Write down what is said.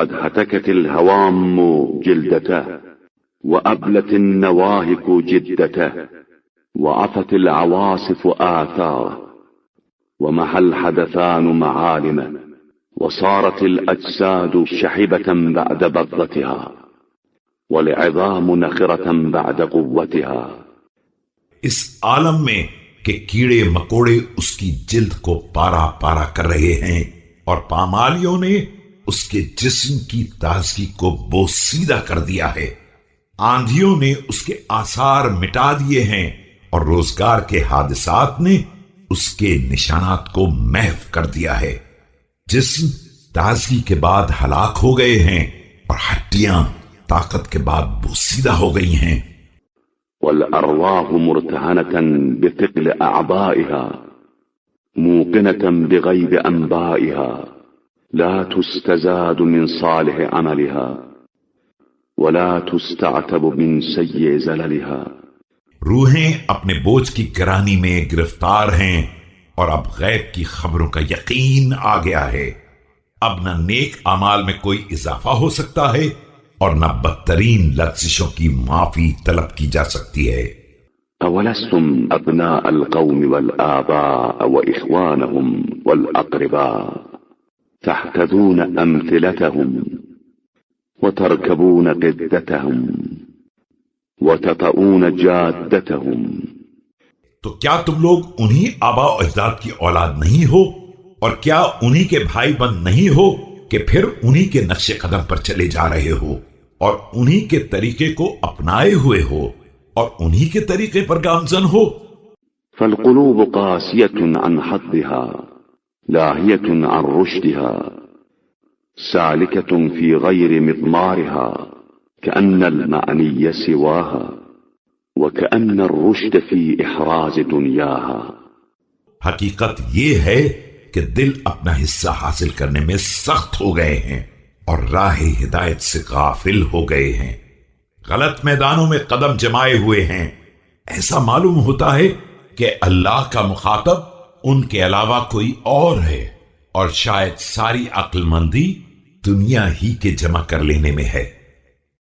قد هتكت الهوام جلدته، وأبلت النواهك جدته، وعفت العواصف آثاره، ومحى الحدثان معالمه، وصارت الأجساد شحبة بعد بضتها، والعظام نخرة بعد قوتها. اس عالم میں کہ کیڑے مکوڑے اس کی جلد کو پارا پارا کر رہے ہیں، اور پامالیوں نے اس کے جسم کی تازگی کو بوسیدہ کر دیا ہے، آندھیوں نے اس کے آثار مٹا دیے ہیں، اور روزگار کے حادثات نے اس کے نشانات کو محو کر دیا ہے۔ جسم تازگی کے بعد ہلاک ہو گئے ہیں، اور ہڈیاں طاقت کے بعد بوسیدہ ہو گئی ہیں۔ والأرواح مرتهنة بثقل أعضائها، موقنة بغيب أنبائها، لا تستزاد من صالح عملها، ولا تستعتب من سيء زللها۔ روحیں اپنے بوجھ کی گرانی میں گرفتار ہیں، اور اب غیب کی خبروں کا یقین آ گیا ہے۔ اب نہ نیک اعمال میں کوئی اضافہ ہو سکتا ہے، اور نہ بدترین لغزشوں کی معافی طلب کی جا سکتی ہے۔ أولستم أبناء القوم والآباء وإخوانهم والأقرباء، تحتذون أمثلتهم، وتركبون قدتهم، وتطؤون جادتهم۔ تو کیا تم لوگ انہی آبا و اجداد کی اولاد نہیں ہو، اور کیا انہی کے بھائی بند نہیں ہو کہ پھر انہی کے نقش قدم پر چلے جا رہے ہو، اور انہی کے طریقے کو اپنائے ہوئے ہو، اور انہی کے طریقے پر گامزن ہو؟ فالقلوب قاسية عن حظها، لاهية عن رشدها، سالكة في غير مضمارها، كأن المعني سواها، وكأن الرشد في إحراز دنياها۔ حقیقت یہ ہے کہ دل اپنا حصہ حاصل کرنے میں سخت ہو گئے ہیں، اور راہ ہدایت سے غافل ہو گئے ہیں، غلط میدانوں میں قدم جمائے ہوئے ہیں۔ ایسا معلوم ہوتا ہے کہ اللہ کا مخاطب ان کے علاوہ کوئی اور ہے، اور شاید ساری عقل مندی دنیا ہی کے جمع کر لینے میں ہے۔